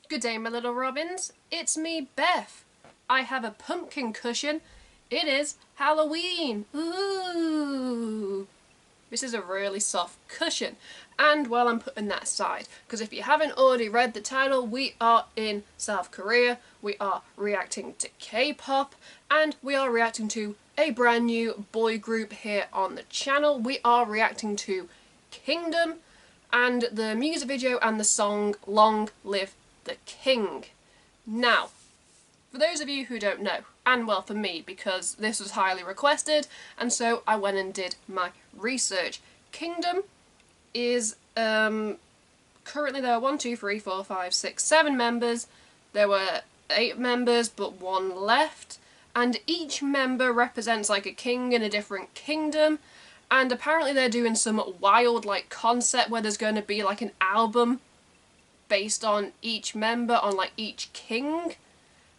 Good day, my little robins. It's me, Beth. I have a pumpkin cushion. It is Halloween. Ooh. This is a really soft cushion. And while I'm putting that aside, because if you haven't already read the title, we are in South Korea. We are reacting to K-pop, and we are reacting to a brand new boy group here on the channel. We are reacting to Kingdom, and the music video and the song Long Live the King. Now, for those of you who don't know, and well for me because this was highly requested and so I went and did my research. Kingdom is currently there are 7 members. There were 8 members but 1 left, and each member represents like a king in a different kingdom, and apparently they're doing some wild like concept where there's going to be like an album based on each member, on like each king,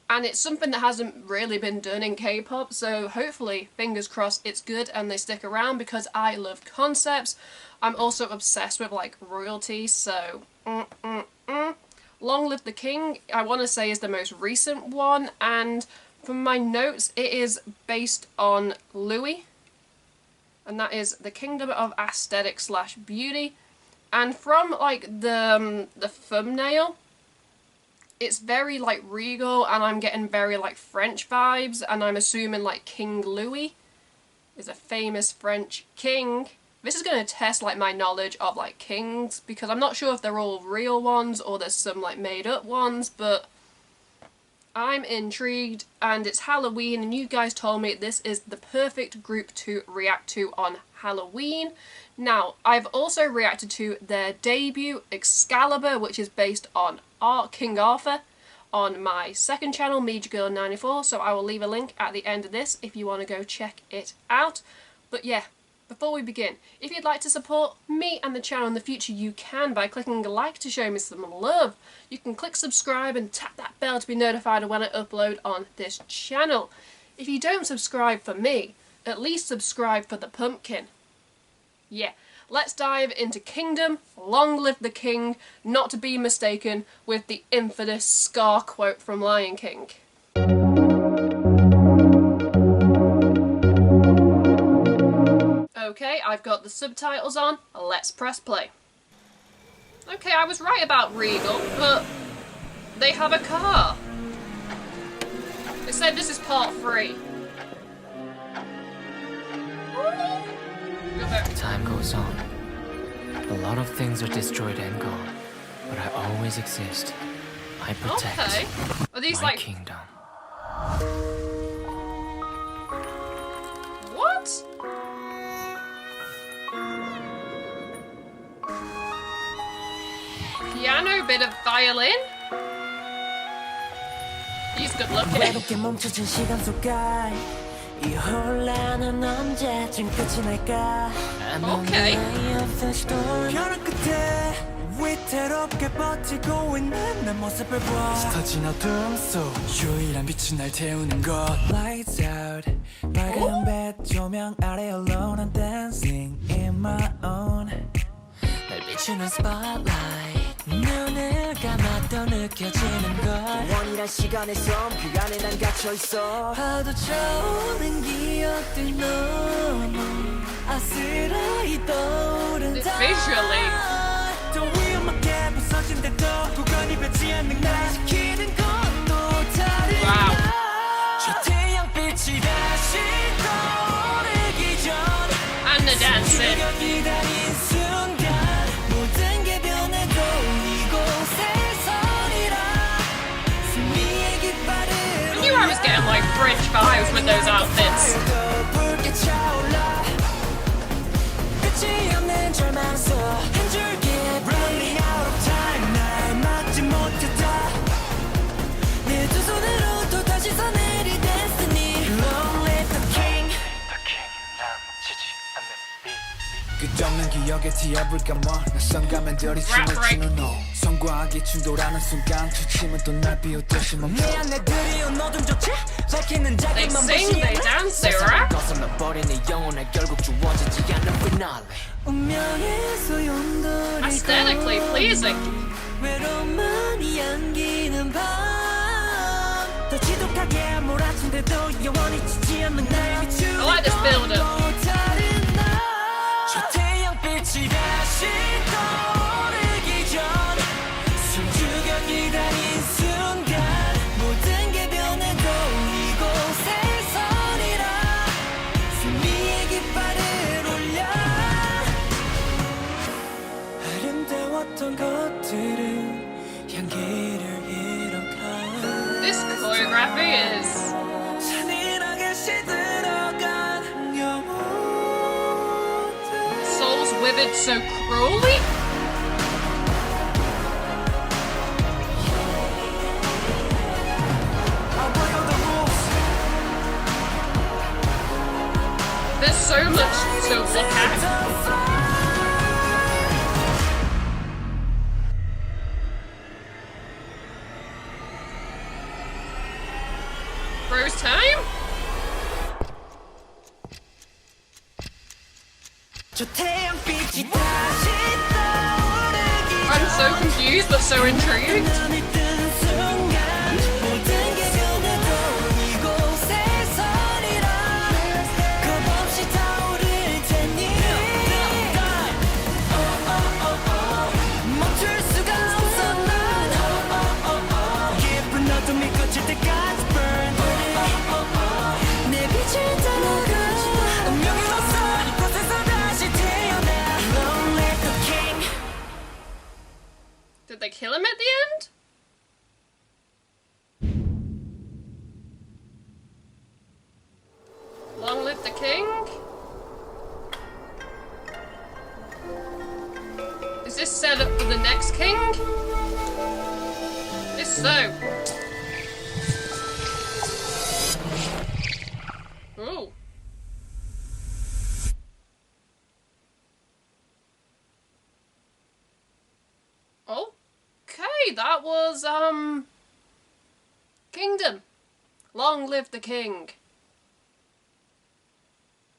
and it's something that hasn't really been done in K-pop, so hopefully, fingers crossed, it's good and they stick around because I love concepts. I'm also obsessed with like royalty, so Long Live the King, I want to say, is the most recent one, and from my notes it is based on Louis, and that is the Kingdom of Aesthetic / Beauty. And from like the thumbnail, it's very like regal, and I'm getting very like French vibes, and I'm assuming like King Louis is a famous French king. This is going to test like my knowledge of like kings, because I'm not sure if they're all real ones or there's some like made up ones, but I'm intrigued, and it's Halloween, and you guys told me this is the perfect group to react to on Halloween. Now, I've also reacted to their debut, Excalibur, which is based on King Arthur, on my second channel, Mujin94, so I will leave a link at the end of this if you want to go check it out. But yeah, before we begin, if you'd like to support me and the channel in the future, you can by clicking a like to show me some love. You can click subscribe and tap that bell to be notified of when I upload on this channel. If you don't subscribe for me, at least subscribe for the pumpkin. Yeah, let's dive into Kingdom, Long Live the King, not to be mistaken with the infamous Scar quote from Lion King. Okay, I've got the subtitles on, let's press play. Okay, I was right about Regal, but they have a car. They said this is part 3. Time goes on. A lot of things are destroyed and gone, but I always exist. I protect Are these my like kingdom. What? Piano, bit of violin. He's good looking. Okay. 위태롭게 버티고 있는 내 모습을 봐. 스쳐진 어둠 속 유일한 빛이 날 태우는 것. Lights out 빨간 빛 조명 아래 alone I'm dancing in my own. 날 비추는 spotlight 눈을 감아도 느껴지는 것. 원이란 시간의 섬 그 안에 난 갇혀있어. 파도 차오는 기억들 너무 아슬아이 떠오른다. Visually. Wow. And the dancing. I knew I was getting like French vibes with those outfits. 끝없는 기억에 티압을 감아 낯선 가면들이 춤을 추는 너 성과하게 충돌하는 순간 주침은 또 날 비웃듯이 멈춰 내 안내들이 어둠조차 밝히는 작은 맘 They dance, they rap. 벗어나버린 내 영혼에 결국 주어지지 않는 피날레 운명의 소용돌이 Aesthetically pleasing. 외로움만이 안기 I like this build up. This choreography is souls withered so cruelly. There's so much to look at. Rose time? I'm so confused but so intrigued. Did they kill him at the end? Long live the king? Is this set up for the next king? If so. Ooh. Okay, that was, Kingdom. Long live the king.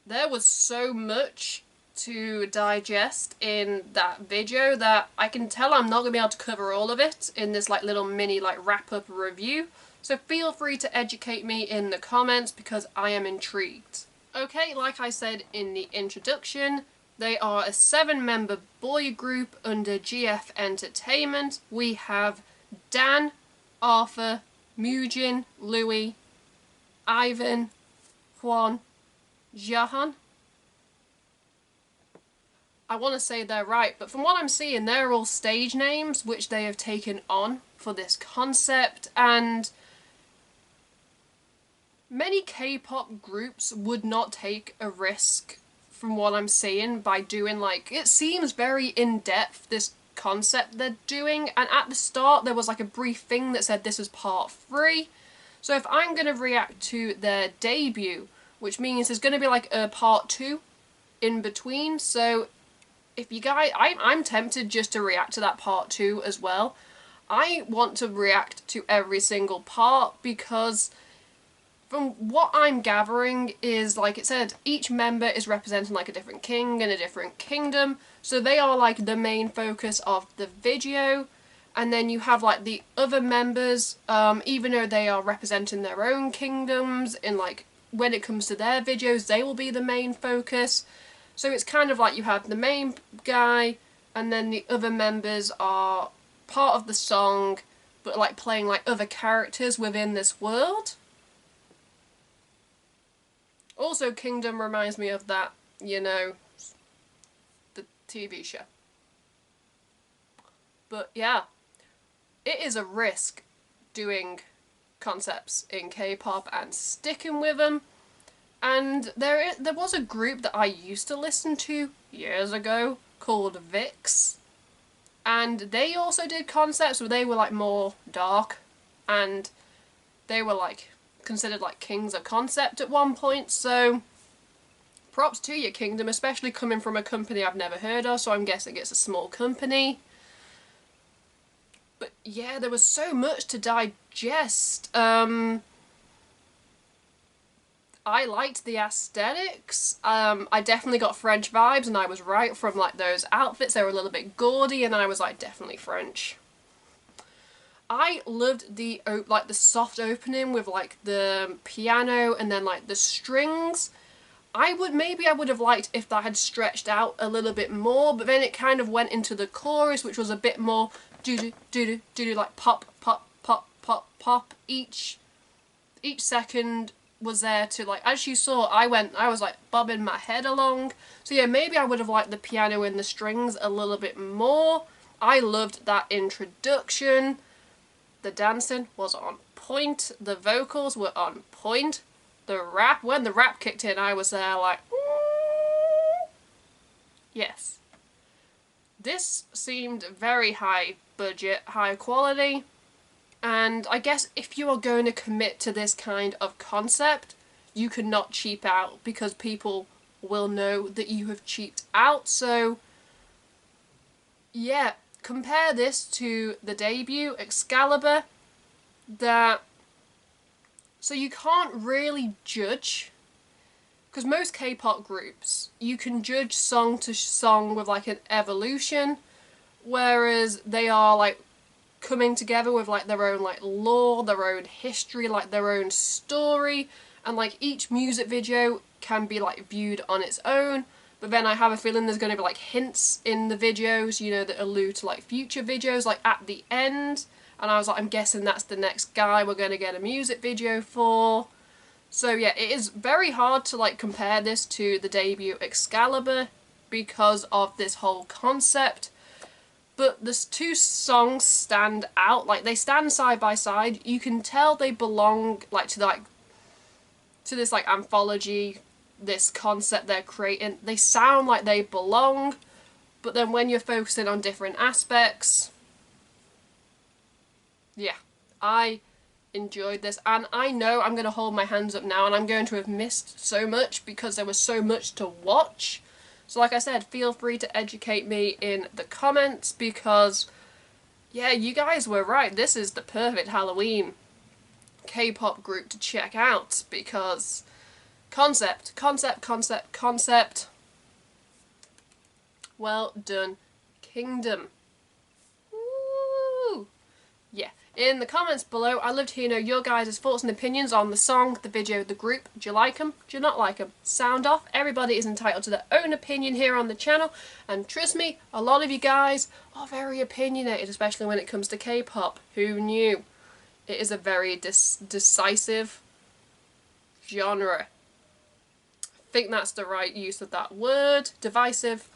There was so much to digest in that video that I can tell I'm not going to be able to cover all of it in this like little mini like wrap-up review. So feel free to educate me in the comments because I am intrigued. Okay, like I said in the introduction, they are a 7-member boy group under GF Entertainment. We have Dan, Arthur, Mujin, Louis, Ivan, Hwon, Jahan. I want to say they're right, but from what I'm seeing, they're all stage names which they have taken on for this concept, and many K-pop groups would not take a risk from what I'm seeing by doing like, it seems very in-depth, this concept they're doing, and at the start there was like a brief thing that said this was part 3. So if I'm going to react to their debut, which means there's going to be like a part 2 in between, so if you guys, I'm tempted just to react to that part 2 as well. I want to react to every single part because from what I'm gathering is, like it said, each member is representing like a different king and a different kingdom. So they are like the main focus of the video. And then you have like the other members, even though they are representing their own kingdoms, in like when it comes to their videos, they will be the main focus. So it's kind of like you have the main guy and then the other members are part of the song, but like playing like other characters within this world. Also, Kingdom reminds me of that, you know, the TV show. But yeah, it is a risk doing concepts in K-pop and sticking with them. And there was a group that I used to listen to years ago called VIX. And they also did concepts where they were like more dark. And they were like considered like kings of concept at one point, so props to you, Kingdom, especially coming from a company I've never heard of, so I'm guessing it's a small company. But yeah, there was so much to digest. I liked the aesthetics. I definitely got French vibes, and I was right from like those outfits. They were a little bit gaudy, and I was like, definitely French. I loved the like the soft opening with like the piano and then like the strings. I would have liked if that had stretched out a little bit more, but then it kind of went into the chorus, which was a bit more do like pop pop pop pop pop. Each second was there to, like, as you saw, I was like bobbing my head along. So yeah, maybe I would have liked the piano and the strings a little bit more. I loved that introduction. The dancing was on point. The vocals were on point. The rap, when the rap kicked in, I was there like, ooh. Yes. This seemed very high budget, high quality. And I guess if you are going to commit to this kind of concept, you cannot cheap out, because people will know that you have cheaped out. So yeah, compare this to the debut, Excalibur, so you can't really judge, because most K-pop groups, you can judge song to song with like an evolution, whereas they are like coming together with like their own like lore, their own history, like their own story, and like each music video can be like viewed on its own. But then I have a feeling there's going to be like hints in the videos, you know, that allude to like future videos, like at the end. And I was like, I'm guessing that's the next guy we're going to get a music video for. So yeah, it is very hard to like compare this to the debut Excalibur because of this whole concept. But the two songs stand out, like they stand side by side. You can tell they belong like to this like anthology, this concept they're creating. They sound like they belong, but then when you're focusing on different aspects, yeah, I enjoyed this, and I know I'm going to hold my hands up now and I'm going to have missed so much because there was so much to watch. So like I said, feel free to educate me in the comments, because yeah, you guys were right. This is the perfect Halloween K-pop group to check out, because concept. Well done, Kingdom. Woo! Yeah. In the comments below, I'd love to hear your guys' thoughts and opinions on the song, the video, the group. Do you like them? Do you not like them? Sound off. Everybody is entitled to their own opinion here on the channel, and trust me, a lot of you guys are very opinionated, especially when it comes to K-pop. Who knew? It is a very decisive genre. I think that's the right use of that word. Divisive.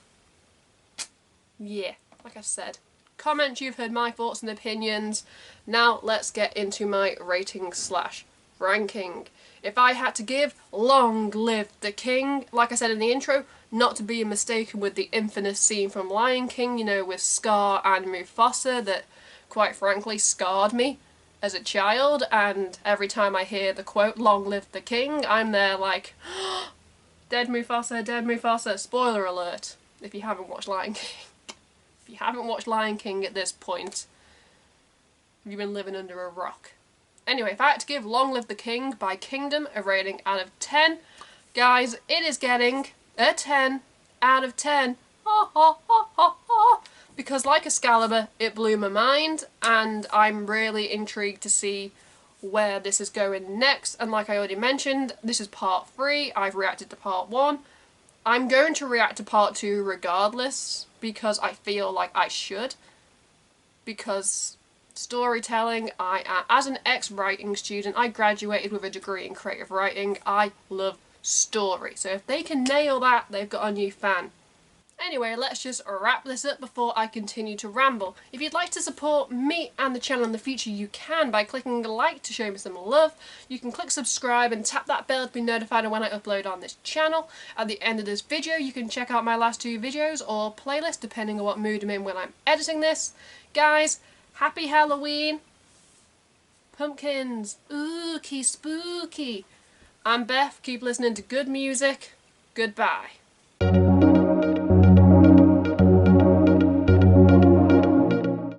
Yeah, like I said. Comment you've heard my thoughts and opinions. Now let's get into my rating / ranking. If I had to give, long live the king. Like I said in the intro, not to be mistaken with the infamous scene from Lion King, you know, with Scar and Mufasa, that quite frankly scarred me as a child, and every time I hear the quote, long live the king, I'm there like, dead Mufasa, dead Mufasa. Spoiler alert, if you haven't watched Lion King. If you haven't watched Lion King at this point, you've been living under a rock. Anyway, if I had to give Long Live the King by Kingdom a rating out of 10, guys, it is getting a 10 out of 10. Because like Excalibur, it blew my mind, and I'm really intrigued to see where this is going next. And like I already mentioned, this is part 3. I've reacted to part 1. I'm going to react to part 2 regardless, because I feel like I should. Because storytelling, as an ex-writing student, I graduated with a degree in creative writing. I love story. So if they can nail that, they've got a new fan. Anyway, let's just wrap this up before I continue to ramble. If you'd like to support me and the channel in the future, you can by clicking a like to show me some love. You can click subscribe and tap that bell to be notified when I upload on this channel. At the end of this video, you can check out my last 2 videos or playlist, depending on what mood I'm in when I'm editing this. Guys, happy Halloween! Pumpkins! Ooky spooky! I'm Beth, keep listening to good music. Goodbye.